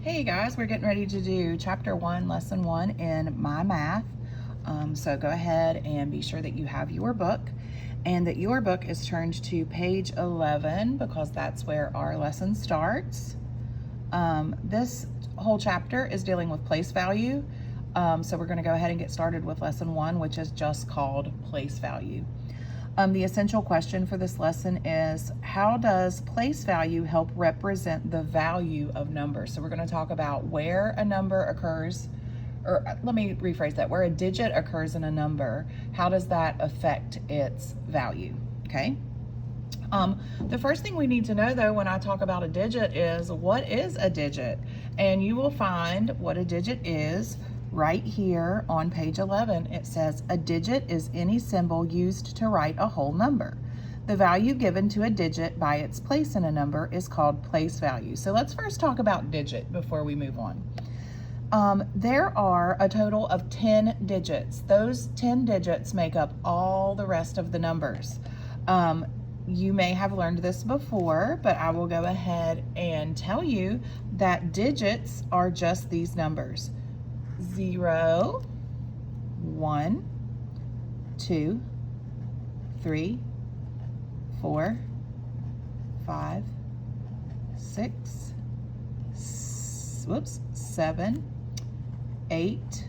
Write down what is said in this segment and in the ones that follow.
Hey guys, we're getting ready to do chapter 1, lesson 1 in MyMath. So go ahead and be sure that you have your book and that your book is turned to page 11 because that's where our lesson starts. This whole chapter is dealing with place value. So we're going to go ahead and get started with lesson 1, which is just called place value. The essential question for this lesson is, how does place value help represent the value of numbers? So we're going to talk about where a number occurs, or let me rephrase that, where a digit occurs in a number, how does that affect its value, okay? The first thing we need to know though when I talk about a digit is, what is a digit? And you will find what a digit is right here on page 11. It says a digit is any symbol used to write a whole number. The value given to a digit by its place in a number is called place value. So let's first talk about digit before we move on. There are a total of 10 digits. Those 10 digits make up all the rest of the numbers. You may have learned this before, but I will go ahead and tell you that digits are just these numbers: 0, 1, 2, 3, 4, 5, 6, 7, 8,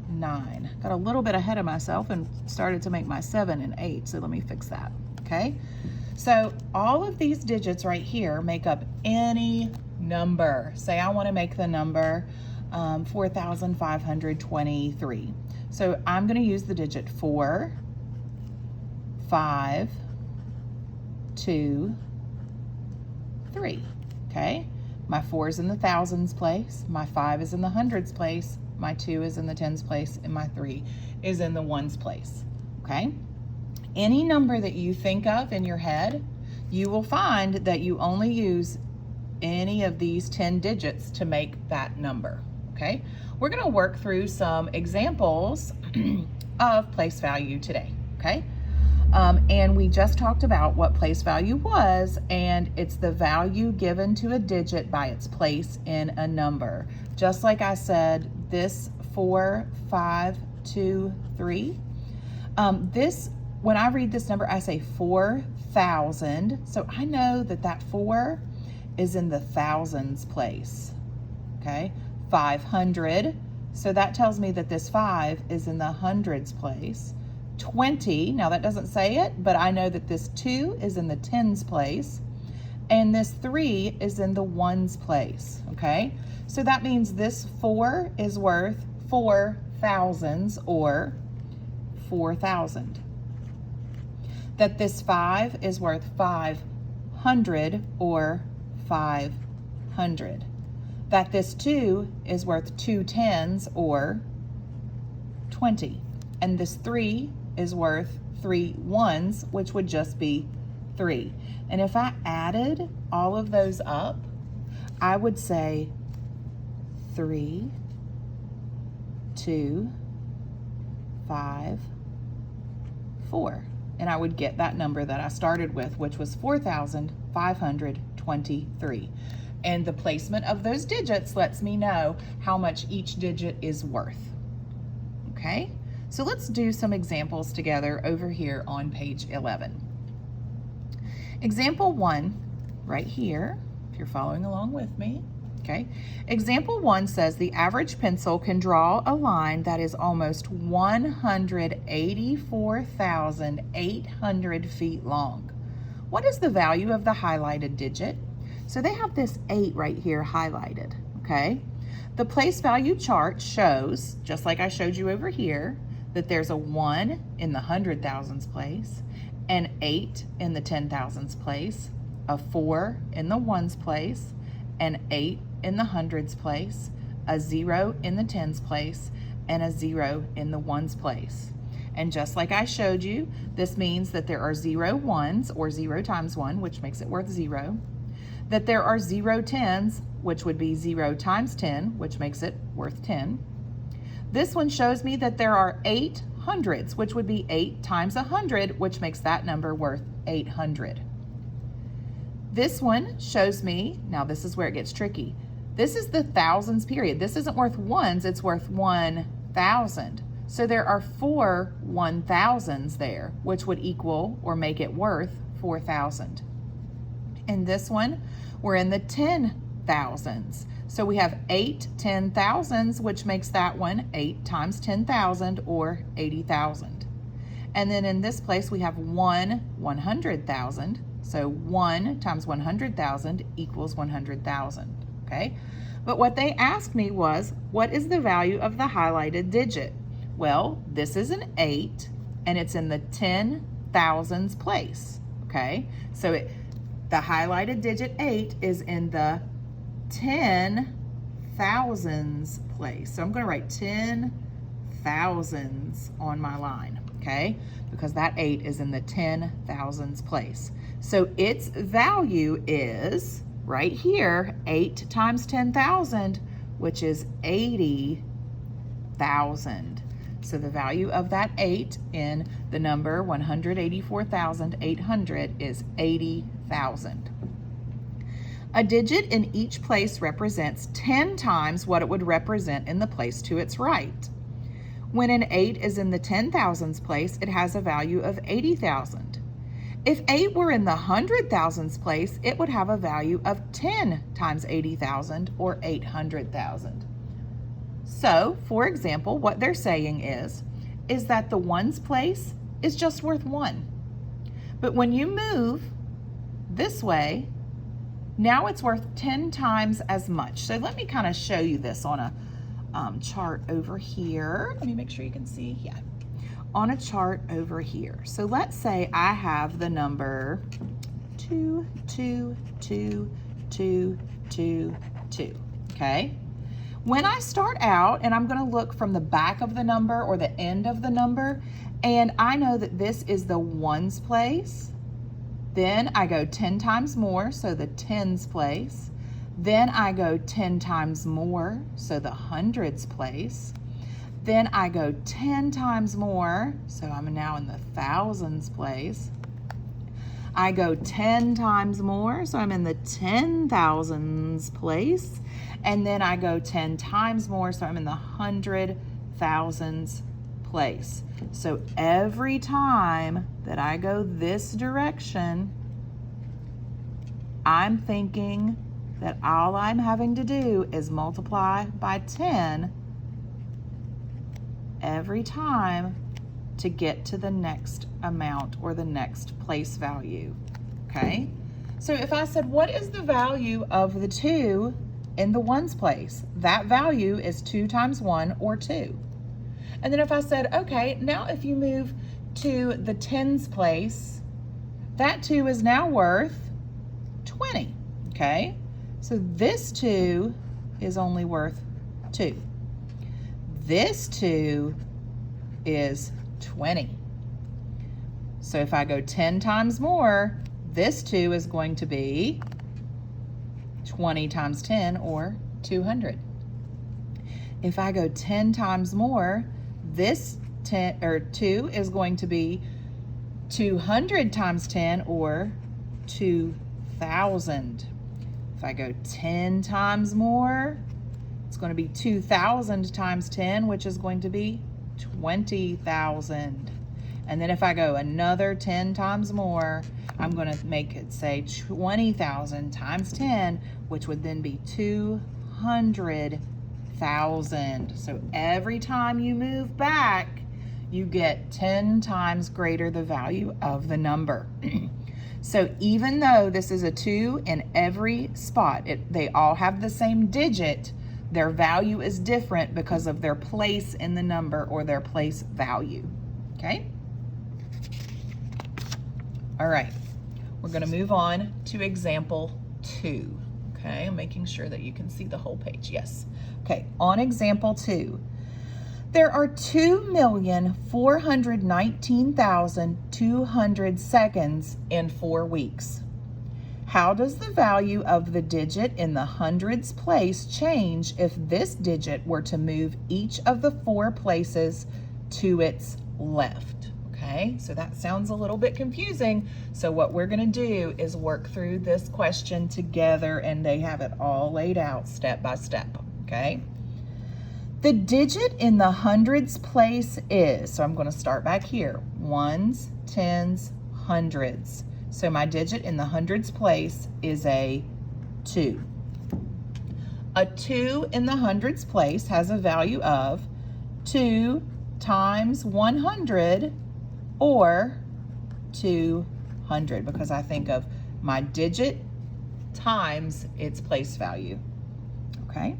9. Got a little bit ahead of myself and started to make my 7 and 8, so let me fix that, okay? So all of these digits right here make up any number. Say I want to make the number 4,523. So I'm going to use the digit 4, 5, 2, 3. Okay? My 4 is in the thousands place, my 5 is in the hundreds place, my 2 is in the tens place, and my 3 is in the ones place. Okay? Any number that you think of in your head, you will find that you only use any of these 10 digits to make that number. Okay, we're going to work through some examples of place value today, okay? And we just talked about what place value was, and it's the value given to a digit by its place in a number. Just like I said, this 4, 5, 2, 3, when I read this number, I say 4,000, so I know that that 4 is in the thousands place, okay? 500, so that tells me that this 5 is in the hundreds place. 20, now that doesn't say it, but I know that this 2 is in the tens place, and this 3 is in the ones place, okay? So that means this 4 is worth 4 thousands, or 4,000. That this 5 is worth 500, or 500. That this 2 is worth 2 tens, or 20. And this 3 is worth 3 ones, which would just be 3. And if I added all of those up, I would say 3, 2, 5, 4. And I would get that number that I started with, which was 4,523. And the placement of those digits lets me know how much each digit is worth. Okay, so let's do some examples together over here on page 11. Example 1, right here, if you're following along with me. Okay, example 1 says the average pencil can draw a line that is almost 184,800 feet long. What is the value of the highlighted digit? So they have this 8 right here highlighted, okay? The place value chart shows, just like I showed you over here, that there's a 1 in the hundred thousands place, an 8 in the 10,000s place, a 4 in the ones place, an 8 in the hundreds place, a 0 in the tens place, and a 0 in the ones place. And just like I showed you, this means that there are 0 ones, or 0 times 1, which makes it worth 0. That there are 0 tens, which would be 0 times 10, which makes it worth 10. This one shows me that there are 8 hundreds, which would be 8 times 100, which makes that number worth 800. This one shows me, now this is where it gets tricky, This is the thousands period. This isn't worth ones, it's worth 1,000. So there are 4 1,000s there, which would equal or make it worth 4,000. In this one, we're in the 10,000s. So we have 8 10,000s, which makes that one 8 times 10,000 or 80,000. And then in this place, we have 1 100,000. So 1 times 100,000 equals 100,000, okay? But what they asked me was, what is the value of the highlighted digit? Well, this is an 8, and it's in the 10,000s place, okay? So the highlighted digit 8 is in the 10,000s place. So I'm going to write 10,000s on my line, okay? Because that 8 is in the 10,000s place. So its value is right here, 8 times 10,000, which is 80,000. So the value of that 8 in the number 184,800 is 80,000. A digit in each place represents 10 times what it would represent in the place to its right. When an 8 is in the 10,000s place, it has a value of 80,000. If 8 were in the 100,000s place, it would have a value of 10 times 80,000 or 800,000. So, for example, what they're saying is that the ones place is just worth 1. But when you move this way, now it's worth 10 times as much. So let me kind of show you this on a chart over here. Let me make sure you can see. Yeah, on a chart over here. So let's say I have the number 2, 2, 2, 2, 2, 2, okay? When I start out, and I'm going to look from the back of the number or the end of the number, and I know that this is the ones place, then I go 10 times more, so the tens place. Then I go 10 times more, so the hundreds place. Then I go 10 times more, so I'm now in the thousands place. I go 10 times more, so I'm in the 10,000s place. And then I go 10 times more, so I'm in the 100,000s place. So every time that I go this direction, I'm thinking that all I'm having to do is multiply by 10 every time to get to the next amount or the next place value, okay? So if I said, what is the value of the 2 in the ones place? That value is 2 times 1 or 2. And then if I said, okay, now if you move to the tens place, that 2 is now worth 20, okay? So this 2 is only worth 2. This 2 is 20. So if I go 10 times more, this 2 is going to be 20 times 10 or 200. If I go 10 times more, this 2 is going to be 200 times 10 or 2,000. If I go 10 times more, it's going to be 2,000 times 10, which is going to be 20,000. And then if I go another 10 times more, I'm going to make it say 20,000 times 10, which would then be 200,000. So every time you move back, you get 10 times greater the value of the number. So even though this is a 2 in every spot, they all have the same digit, their value is different because of their place in the number or their place value, okay? All right, we're gonna move on to example 2, okay? I'm making sure that you can see the whole page, yes. Okay, on example 2, there are 2,419,200 seconds in 4 weeks. How does the value of the digit in the hundreds place change if this digit were to move each of the 4 places to its left? Okay. Okay, so that sounds a little bit confusing. So what we're gonna do is work through this question together, and they have it all laid out step by step, okay? The digit in the hundreds place is, so I'm gonna start back here, ones, tens, hundreds. So my digit in the hundreds place is a 2. A 2 in the hundreds place has a value of 2 times 100 or 200, because I think of my digit times its place value, okay?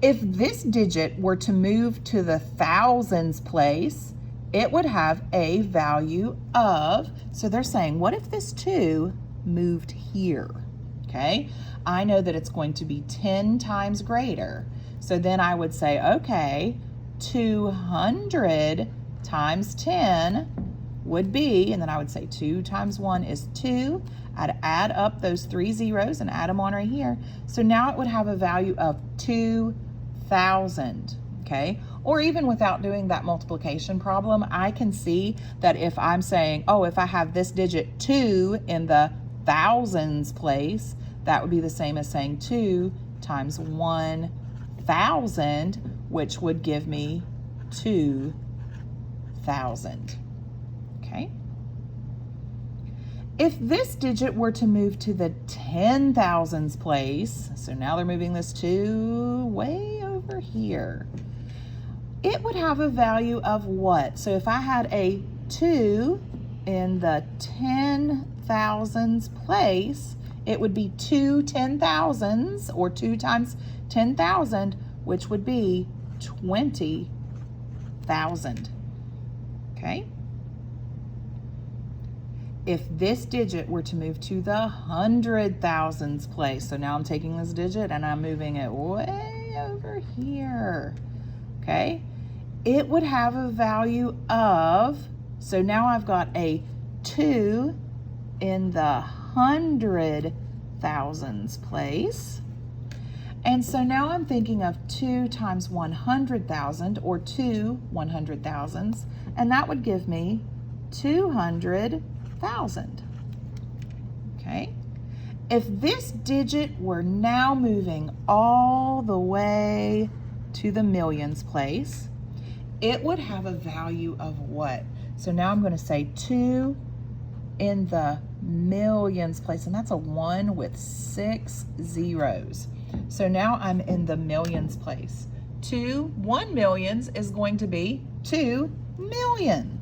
If this digit were to move to the thousands place, it would have a value of, so they're saying, what if this 2 moved here, okay? I know that it's going to be 10 times greater. So then I would say, okay, 200 times 10 would be, and then I would say 2 times 1 is 2. I'd add up those 3 zeros and add them on right here. So now it would have a value of 2,000, okay? Or even without doing that multiplication problem, I can see that if I'm saying, oh, if I have this digit 2 in the thousands place, that would be the same as saying 2 times 1,000, which would give me 2,000, okay? If this digit were to move to the 10,000s place, so now they're moving this 2 way over here, it would have a value of what? So if I had a 2 in the 10,000s place, it would be 2 10,000s, or 2 times 10,000, which would be 20,000, okay? If this digit were to move to the 100,000s place, so now I'm taking this digit and I'm moving it way over here, okay? It would have a value of, so now I've got a 2 in the 100,000s place. And so now I'm thinking of 2 times 100,000, or 2 100,000s, and that would give me 200,000, okay? If this digit were now moving all the way to the millions place, it would have a value of what? So now I'm going to say 2 in the millions place, and that's a 1 with 6 zeros. So now I'm in the millions place. 1 millions is going to be 2 million.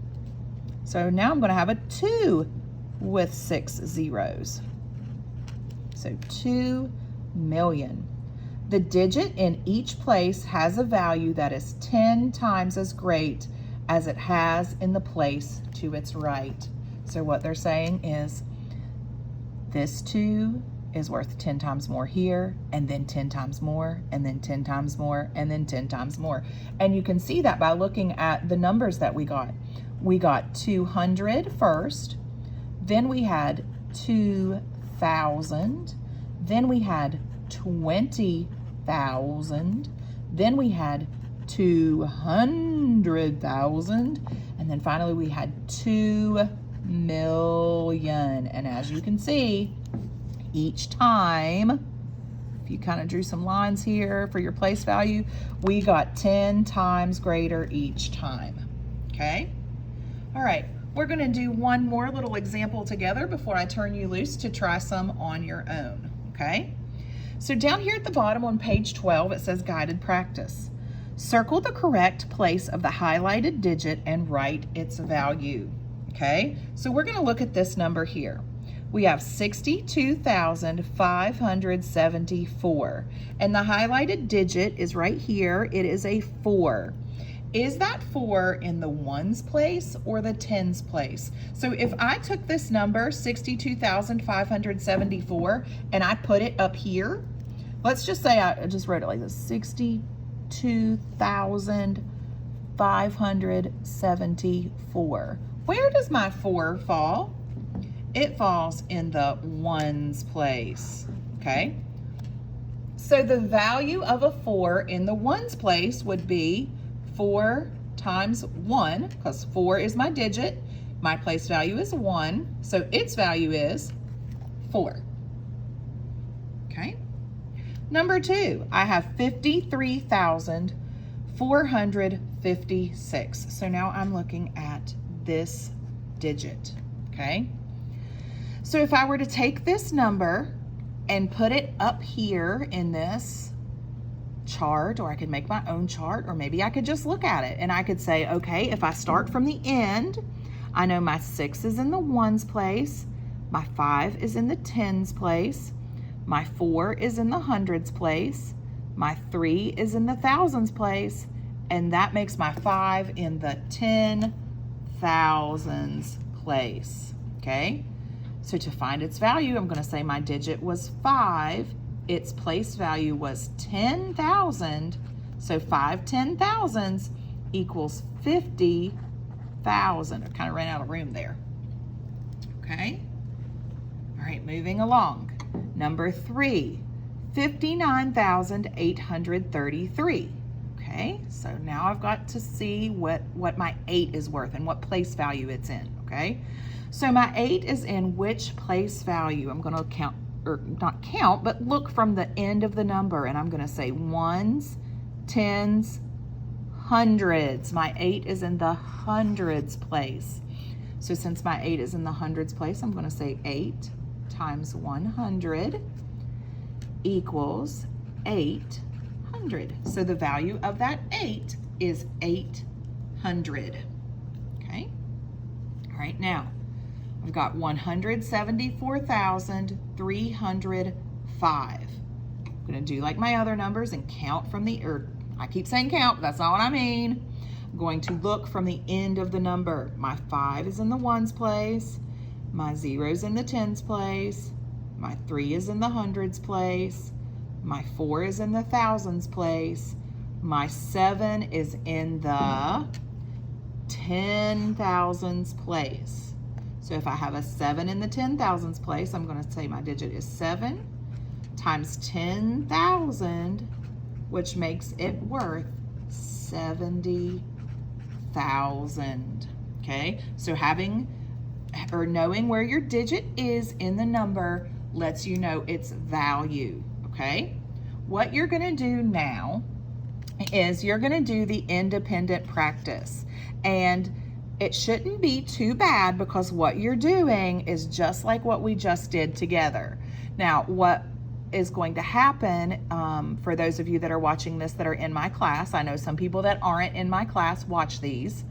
So now I'm going to have a 2 with 6 zeros. So 2 million. The digit in each place has a value that is 10 times as great as it has in the place to its right. So what they're saying is this 2 is worth 10 times more here, and then 10 times more, and then 10 times more, and then 10 times more. And you can see that by looking at the numbers that we got. We got 200 first, then we had 2,000, then we had 20,000, then we had 200,000, and then finally we had 2 million. And as you can see, each time, if you kind of drew some lines here for your place value, we got 10 times greater each time, okay? All right, we're gonna do one more little example together before I turn you loose to try some on your own, okay? So down here at the bottom on page 12, it says guided practice. Circle the correct place of the highlighted digit and write its value, okay? So we're gonna look at this number here. We have 62,574, and the highlighted digit is right here. It is a 4. Is that 4 in the ones place or the tens place? So if I took this number, 62,574, and I put it up here, let's just say I just wrote it like this, 62,574. Where does my 4 fall? It falls in the ones place, okay? So the value of a 4 in the ones place would be 4 times 1, because 4 is my digit, My place value is 1, so its value is 4. Okay. Number 2, I have 53,456. So now I'm looking at this digit, okay? So if I were to take this number and put it up here in this chart, or I could make my own chart, or maybe I could just look at it and I could say, okay, if I start from the end, I know my 6 is in the ones place, my 5 is in the tens place, my 4 is in the hundreds place, my 3 is in the thousands place, and that makes my 5 in the 10,000s place, okay? So to find its value, I'm going to say my digit was 5, its place value was 10,000, so 5 10,000s equals 50,000. I kind of ran out of room there, okay? All right, moving along. Number 3, 59,833. Okay, so now I've got to see what my 8 is worth and what place value it's in, okay? So my 8 is in which place value? I'm gonna count, or not count, but look from the end of the number, and I'm gonna say ones, tens, hundreds. My 8 is in the hundreds place. So since my 8 is in the hundreds place, I'm gonna say 8 times 100 equals 800. So the value of that 8 is 800. Okay? All right, now I've got 174,305. I'm gonna do like my other numbers and count from the, or I keep saying count, but that's not what I mean. I'm going to look from the end of the number. My 5 is in the ones place, my 0 is in the tens place, my 3 is in the hundreds place, my 4 is in the thousands place, my 7 is in the 10,000s place. So if I have a 7 in the 10,000s place, I'm going to say my digit is 7 times 10,000, which makes it worth 70,000. Okay, so having or knowing where your digit is in the number lets you know its value. Okay, what you're going to do now is you're going to do the independent practice, and it shouldn't be too bad because what you're doing is just like what we just did together. Now, what is going to happen for those of you that are watching this that are in my class, I know some people that aren't in my class watch these.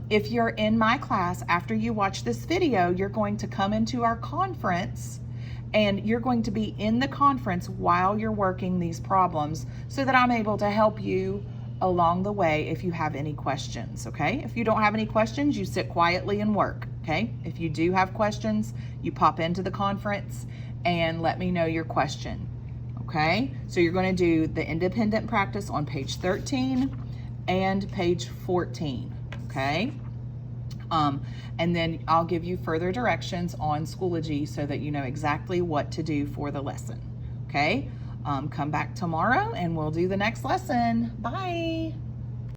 If you're in my class, after you watch this video, you're going to come into our conference, and you're going to be in the conference while you're working these problems so that I'm able to help you along the way if you have any questions, okay? If you don't have any questions, you sit quietly and work, okay? If you do have questions, you pop into the conference and let me know your question, okay? So you're going to do the independent practice on page 13 and page 14, okay? And then I'll give you further directions on Schoology so that you know exactly what to do for the lesson, okay? Come back tomorrow and we'll do the next lesson. Bye.